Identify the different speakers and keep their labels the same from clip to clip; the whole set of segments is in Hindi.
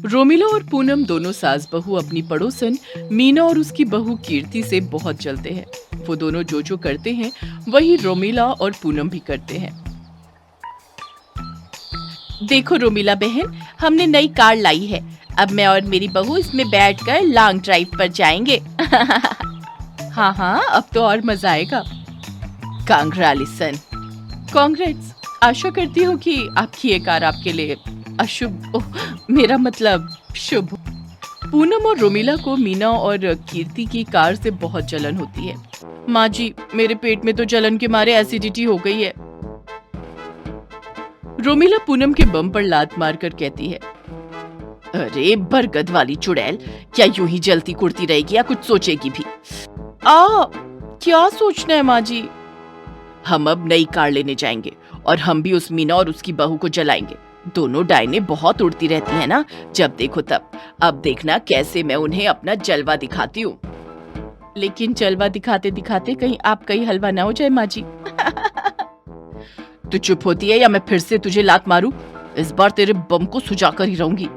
Speaker 1: रोमिला और पूनम दोनों सास बहू अपनी पड़ोसन मीना और उसकी बहू कीर्ति से बहुत जलते हैं। वो दोनों जो करते हैं वही रोमिला और पूनम भी करते हैं। देखो रोमिला बहन, हमने नई कार लाई है। अब मैं और मेरी बहू इसमें बैठकर लॉन्ग ड्राइव पर जाएंगे। हाँ हाँ, अब तो और मजा आएगा। कांग्रेचुलेशन। कांग्रेट्स। आशा करती हूँ कि आपकी ये कार आपके लिए अशुभ, मेरा मतलब शुभ। पूनम और रोमिला को मीना और कीर्ति की कार से बहुत जलन होती है। माँ जी, मेरे पेट में तो जलन के मारे एसिडिटी हो गई है। रोमिला पूनम के बम पर लात मारकर कहती है, अरे बरगद वाली चुड़ैल, क्या यूं ही जलती कुड़ती रहेगी या कुछ सोचेगी भी? क्या सोचना है माँ जी? हम अब नई कार लेने जाएंगे और हम भी उस मीना और उसकी बहू को जलाएंगे। दोनों डायने बहुत उड़ती रहती हैं ना, जब देखो तब। अब देखना कैसे मैं उन्हें अपना जलवा दिखाती हूँ। लेकिन जलवा दिखाते दिखाते कहीं आप कहीं हलवा ना हो जाए माँ जी। तू चुप होती है या मैं फिर से तुझे लात मारूं? इस बार तेरे बम को सुझा कर ही रहूंगी।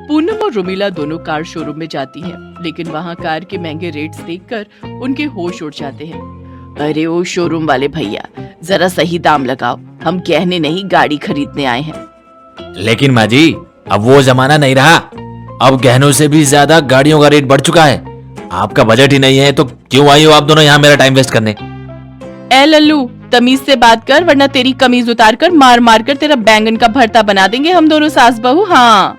Speaker 1: पूनम और रोमिला दोनों कार शोरूम में जाती हैं, लेकिन वहाँ कार के महंगे रेट्स देखकर उनके होश उड़ जाते हैं। अरे ओ शोरूम वाले भैया, जरा सही दाम लगाओ, हम गहने नहीं गाड़ी खरीदने आए हैं।
Speaker 2: लेकिन माँ जी, अब वो जमाना नहीं रहा। अब गहनों से भी ज्यादा गाड़ियों का रेट बढ़ चुका है। आपका बजट ही नहीं है तो क्यों आई हो आप दोनों यहाँ मेरा टाइम वेस्ट करने?
Speaker 1: ए लल्लू, तमीज से बात कर, वरना तेरी कमीज उतार कर मार मार कर तेरा बैंगन का भरता बना देंगे हम दोनों सास बहू। हाँ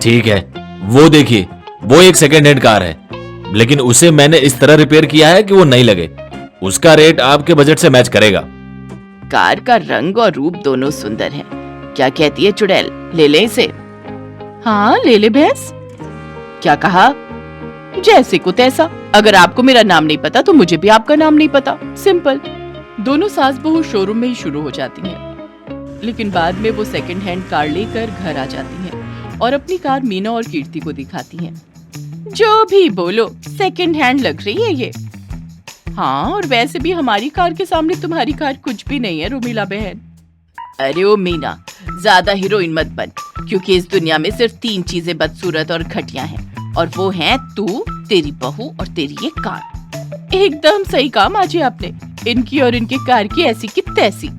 Speaker 2: ठीक है, वो देखिए, वो एक सेकंड हैंड कार है, लेकिन उसे मैंने इस तरह रिपेयर किया है कि वो नहीं लगे। उसका रेट आपके बजट से मैच करेगा।
Speaker 1: कार का रंग और रूप दोनों सुंदर हैं। क्या कहती है चुड़ैल, ले ले इसे? हाँ ले ले भैंस। क्या कहा? जैसे को तैसा। अगर आपको मेरा नाम नहीं पता तो मुझे भी आपका नाम नहीं पता, सिंपल। दोनों सास बहू शोरूम में ही शुरू हो जाती हैं, लेकिन बाद में वो सेकंड हैंड कार लेकर घर आ जाती हैं और अपनी कार मीना और कीर्ति को दिखाती हैं। जो भी बोलो, सेकंड हैंड लग रही है ये। हाँ, और वैसे भी हमारी कार के सामने तुम्हारी कार कुछ भी नहीं है रोमिला बहन। अरे ओ मीना, ज्यादा हीरोइन मत बन, क्योंकि इस दुनिया में सिर्फ 3 चीजें बदसूरत और घटिया हैं, और वो हैं तू, तेरी बहू और तेरी ये कार। एकदम सही कहा माँ जी आपने। इनकी और इनके कार की ऐसी की तैसी।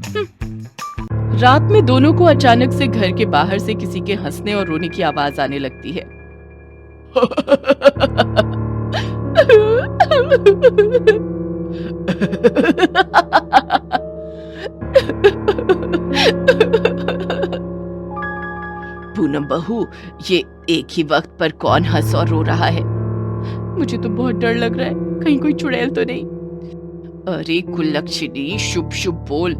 Speaker 1: रात में दोनों को अचानक से घर के बाहर से किसी के हंसने और रोने की आवाज आने लगती है। पूनम बहू, ये एक ही वक्त पर कौन हंस और रो रहा है? मुझे तो बहुत डर लग रहा है, कहीं कोई चुड़ैल तो नहीं। अरे कुलक्षणी, शुभ शुभ बोल।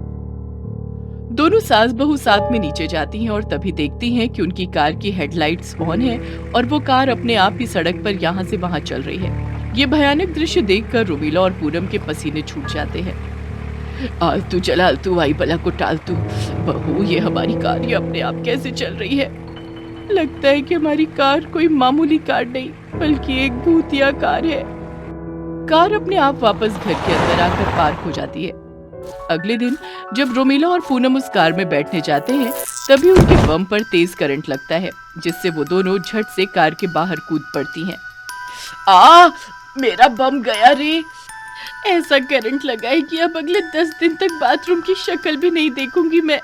Speaker 1: दोनों सास बहू साथ में नीचे जाती हैं और तभी देखती हैं कि उनकी कार की हेडलाइट्स ऑन है और वो कार अपने आप ही सड़क पर यहाँ से वहाँ चल रही है। ये भयानक दृश्य देखकर रोमिला और पूनम के पसीने छूट जाते हैं। आलतू चलालतू आई बला को टालतू। बहू, ये हमारी कार ही अपने आप कैसे चल रही है? लगता है कि हमारी कार कोई मामूली कार नहीं, बल्कि एक भूतिया कार है। कार अपने आप वापस घर के अंदर आकर पार्क हो जाती है। अगले दिन जब रोमिला और पूनम उस कार में बैठने जाते हैं, तभी उनके बम पर तेज करंट लगता है, जिससे वो दोनों झट से कार के बाहर कूद पड़ती हैं। मेरा बम गया रे। ऐसा करंट लगा है कि अब अगले 10 दिन तक बाथरूम की शक्ल भी नहीं देखूंगी मैं।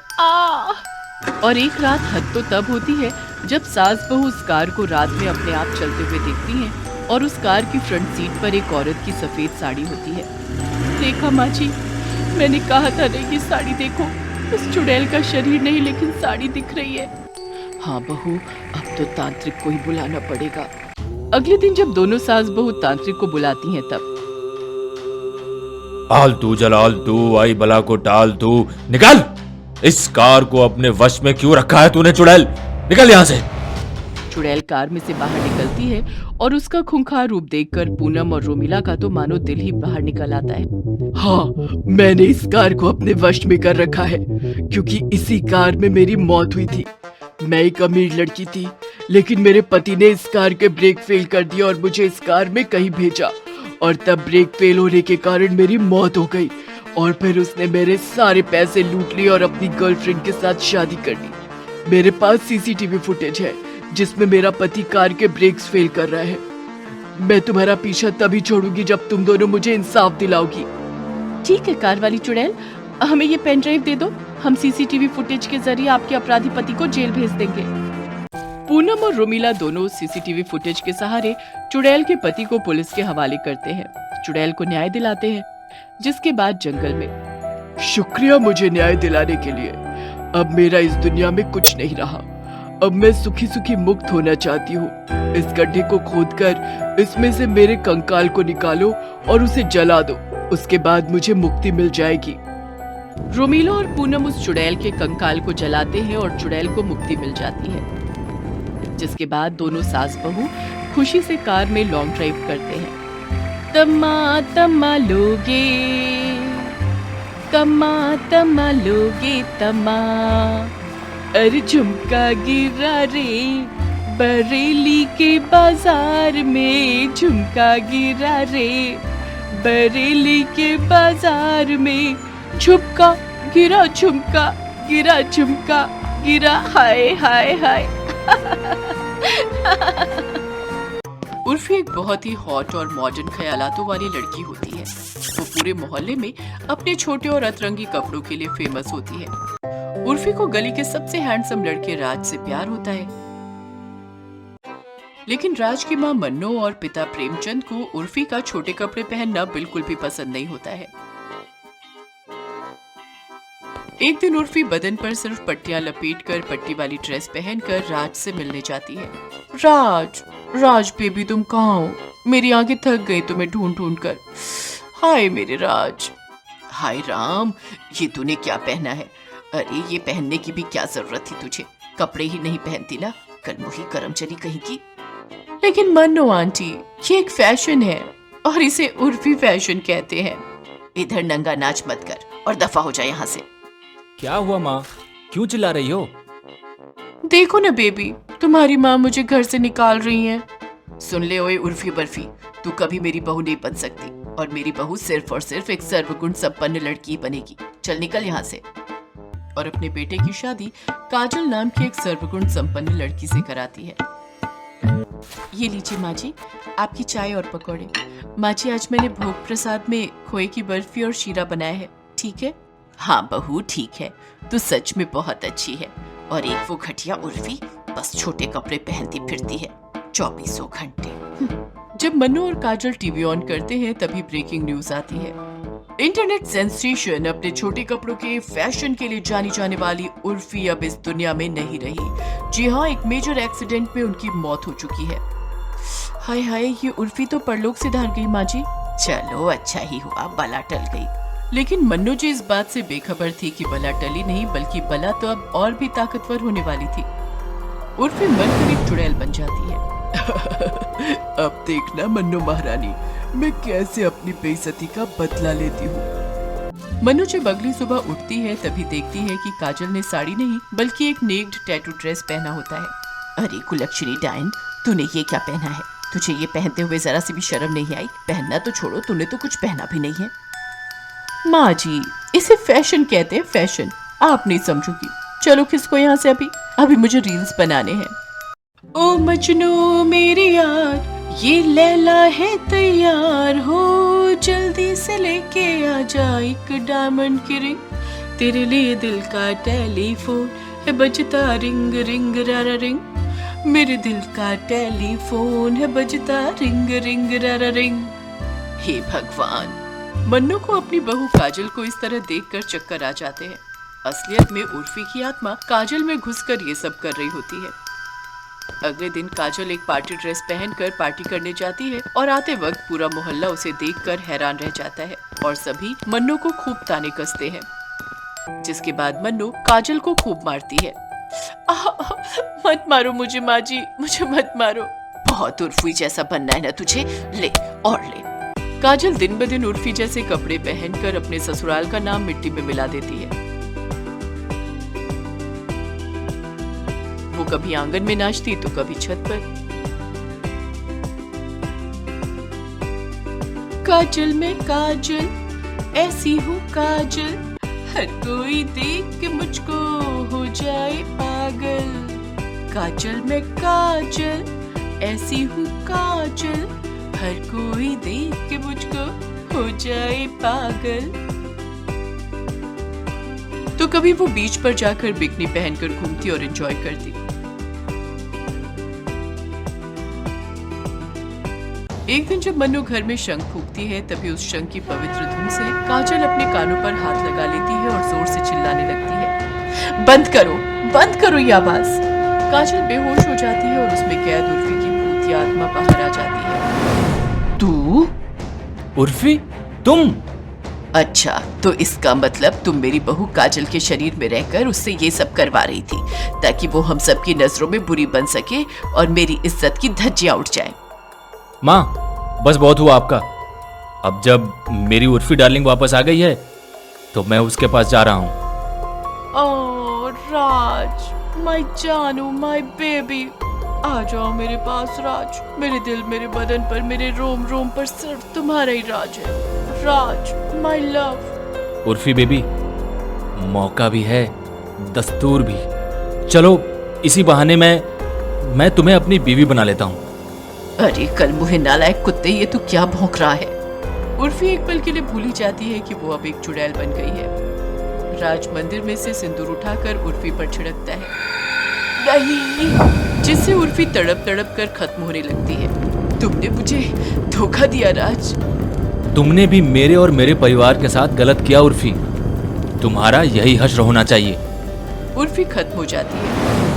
Speaker 1: और एक रात हद तो तब होती है जब सास बहू उस कार को रात में अपने आप चलते हुए देखती हैं और उस कार की फ्रंट सीट पर एक औरत की सफेद साड़ी होती है। देखा माँ जी, मैंने कहा था ना, ये साड़ी देखो। उस चुड़ैल का शरीर नहीं, लेकिन साड़ी दिख रही है। हाँ बहू, अब तो तांत्रिक को ही बुलाना पड़ेगा। अगले दिन जब दोनों सास बहू तांत्रिक को बुलाती हैं, तब
Speaker 2: आलतू जलालतू आई बला को टालतू, निकल! इस कार को अपने वश में क्यों रखा है तूने चुड़ैल? निकल यहाँ से!
Speaker 1: चुड़ैल कार में से बाहर निकलती है और उसका खूंखार रूप देखकर पूनम और रोमिला का तो मानो दिल ही बाहर निकल आता है। हाँ, मैंने इस कार को अपने वश में कर रखा है, क्योंकि इसी कार में मेरी मौत हुई थी। मैं एक अमीर लड़की थी, लेकिन मेरे पति ने इस कार के ब्रेक फेल कर दिया और मुझे इस कार में कहीं भेजा, और तब ब्रेक फेल होने के कारण मेरी मौत हो गई, और फिर उसने मेरे सारे पैसे लूट लिए और अपनी गर्लफ्रेंड के साथ शादी कर ली। मेरे पास सीसीटीवी फुटेज है जिसमें मेरा पति कार के ब्रेक्स फेल कर रहा है। मैं तुम्हारा पीछा तभी छोड़ूंगी जब तुम दोनों मुझे इंसाफ दिलाओगी। ठीक है कार वाली चुड़ैल, हमें ये पेन ड्राइव दे दो, हम सीसीटीवी फुटेज के जरिए आपके अपराधी पति को जेल भेज देंगे। पूनम और रोमिला दोनों सीसीटीवी फुटेज के सहारे चुड़ैल के पति को पुलिस के हवाले करते हैं, चुड़ैल को न्याय दिलाते हैं। जिसके बाद जंगल में, शुक्रिया मुझे न्याय दिलाने के लिए। अब मेरा इस दुनिया में कुछ नहीं रहा। अब मैं सुखी सुखी मुक्त होना चाहती हूँ। इस गड्ढे को खोदकर इसमें से मेरे कंकाल को निकालो और उसे जला दो, उसके बाद मुझे मुक्ति मिल जाएगी। रोमिला और पूनम उस चुड़ैल के कंकाल को जलाते हैं और चुड़ैल को मुक्ति मिल जाती है। जिसके बाद दोनों सास बहू खुशी से कार में लॉन्ग ड्राइव करते हैं। तम्मा तम्मा लोगे, तम्मा तम्मा लोगे तम्मा, अरे झुमका गिरा रे बरेली के बाजार में, झुमका गिरा रे बरेली के बाजार में, झुमका गिरा झुमका गिरा झुमका गिरा, हाय हाय हाय। उर्फी एक बहुत ही हॉट और मॉडर्न ख्यालातों वाली लड़की होती है। वो पूरे मोहल्ले में अपने छोटे और अतरंगी कपड़ों के लिए फेमस होती है। उर्फी को गली के सबसे हैंडसम लड़के राज से प्यार होता है, लेकिन राज की मां मन्नो और पिता प्रेमचंद को उर्फी का छोटे कपड़े पहनना बिल्कुल भी पसंद नहीं होता है। एक दिन उर्फी बदन पर सिर्फ पट्टियां लपेटकर पट्टी वाली ड्रेस पहनकर राज से मिलने जाती है। राज, राज बेबी तुम कहाँ हो? मेरी आंखें थक गई तुम्हें ढूंढ ढूंढ कर। हाय मेरे राज। हाय राम, ये तूने क्या पहना है? अरे ये पहनने की भी क्या जरूरत थी तुझे? कपड़े ही नहीं पहनती ना, कल मुही करमचली कहीं की। लेकिन मन्नो आंटी, ये एक फैशन है और इसे उर्फी फैशन कहते हैं। इधर नंगा नाच मत कर और दफा हो जाए यहाँ से।
Speaker 2: क्या हुआ माँ, क्यों चिल्ला रही हो?
Speaker 1: देखो ना बेबी, तुम्हारी माँ मुझे घर से निकाल रही है। सुन ले ओए उर्फी बर्फी, तू कभी मेरी बहू नहीं बन सकती और मेरी बहू सिर्फ और सिर्फ एक सर्वगुण संपन्न लड़की बनेगी। चल निकल यहाँ से। और अपने बेटे की शादी काजल नाम की एक सर्वगुण संपन्न लड़की से कराती है। ये लीजिए माँ जी, आपकी चाय और पकौड़े। माँ जी आज मैंने भोग प्रसाद में खोए की बर्फी और शीरा बनाया है, ठीक है? हाँ बहू ठीक है, तू सच में बहुत अच्छी है। और एक वो घटिया उर्फी बस छोटे कपड़े पहनती फिरती है 24 घंटे। जब मन्नू और काजल टीवी ऑन करते हैं तभी ब्रेकिंग न्यूज आती है। इंटरनेट सेंसेशन अपने छोटे कपड़ों के फैशन के लिए जानी जाने वाली उर्फी अब इस दुनिया में नहीं रही। जी हाँ, एक मेजर एक्सीडेंट में उनकी मौत हो चुकी है। हाय हाय, ये उर्फी तो परलोक सिधार गई माँ जी। चलो अच्छा ही हुआ, बला टल गई। लेकिन मन्नू जी इस बात से बेखबर थी कि बला टली नहीं बल्कि बला तो अब और भी ताकतवर होने वाली थी। उर्फी मन करीब चुड़ैल बन जाती है। अब देखना मन्नू महारानी, मैं कैसे अपनी बेइज्जती का बदला लेती हूँ। मन्नू जब अगली सुबह उठती है तभी देखती है कि काजल ने साड़ी नहीं बल्कि एक नेक्ड टैटू ड्रेस पहना होता है। अरे कुलक्षणी डायन, तूने ये क्या पहना है? तुझे ये पहनते हुए जरा सी भी शर्म नहीं आई? पहनना तो छोड़ो, तूने तो कुछ पहना भी नहीं है। माँ जी, इसे फैशन कहते हैं, फैशन। आप नहीं समझोगी। चलो खिसको यहाँ से, अभी मुझे रील्स बनाने हैं। ओ मजनू मेरे यार, ये लैला है तैयार हो, जल्दी से लेके आ जा एक डायमंड की रिंग, तेरे लिए दिल का टेलीफोन है बजता रिंग रिंग रारा रिंग, मेरे दिल का टेलीफोन है बजता रिंग रिंग रारा रिंग। हे भगवान, मन्नू को अपनी बहू काजल को इस तरह देखकर चक्कर आ जाते हैं। असलियत में उर्फी की आत्मा काजल में घुसकर ये सब कर रही होती है। अगले दिन काजल एक पार्टी ड्रेस पहनकर पार्टी करने जाती है और आते वक्त पूरा मोहल्ला उसे देखकर हैरान रह जाता है और सभी मन्नू को खूब ताने कसते हैं। जिसके बाद मन्नू काजल को खूब मारती है। मत मारो मुझे माँ जी, मुझे मत मारो। बहुत उर्फी जैसा बनना है ना तुझे, ले और ले। काजल दिन ब दिन उर्फी जैसे कपड़े पहनकर अपने ससुराल का नाम मिट्टी में मिला देती है। वो कभी आंगन में नाचती तो कभी छत पर। काजल में काजल, ऐसी हूँ काजल, हर कोई देख के मुझको हो जाए पागल। काजल मैं काजल, ऐसी हूँ काजल, हर कोई देख के मुझको हो जाए पागल। तो कभी वो बीच पर जाकर बिकनी पहनकर घूमती और एंजॉय करती। एक दिन जब मन्नू घर में शंख फूंकती है, तभी उस शंख की पवित्र धुन से काजल अपने कानों पर हाथ लगा लेती है और जोर से चिल्लाने लगती है, बंद करो ये आवाज। काजल बेहोश हो जाती है और उसमें कैद उर्फी की भूतिया आत्मा बाहर आ जाती है। तू?
Speaker 2: उर्फी, तुम?
Speaker 1: अच्छा, तो इसका मतलब तुम मेरी बहू काजल के शरीर में रहकर उससे ये सब करवा रही थी, ताकि वो हम सबकी नजरों में बुरी बन सके और मेरी इज्जत की धज्जियां उठ जाएं।
Speaker 2: माँ, बस बहुत हुआ आपका। अब जब मेरी उर्फी डार्लिंग वापस आ गई है तो मैं उसके पास जा रहा हूँ।
Speaker 1: ओह राज, माय जानू, माय बेबी, आ जाओ मेरे पास राज। मेरे दिल, मेरे बदन पर, मेरे रोम रोम पर सिर्फ तुम्हारा ही राज है। राज, माय लव।
Speaker 2: उर्फी बेबी, मौका भी है, दस्तूर भी। चलो इसी बहाने मैं तुम्हें अपनी बीवी बना लेता हूँ।
Speaker 1: अरे कल मुहे नालायक कुत्ते, ये तू क्या भौंक रहा है? उर्फी एक पल के लिए भूली जाती है कि वो अब एक चुड़ैल बन गई है। राज मंदिर में से सिंदूर उठाकर उर्फी पर छिड़कता है, नहीं, जिससे उर्फी तड़प तड़प कर खत्म होने लगती है। तुमने मुझे धोखा दिया राज।
Speaker 2: तुमने भी मेरे और मेरे परिवार के साथ गलत किया उर्फी। तुम्हारा यही हश्र होना चाहिए।
Speaker 1: उर्फी खत्म हो जाती है।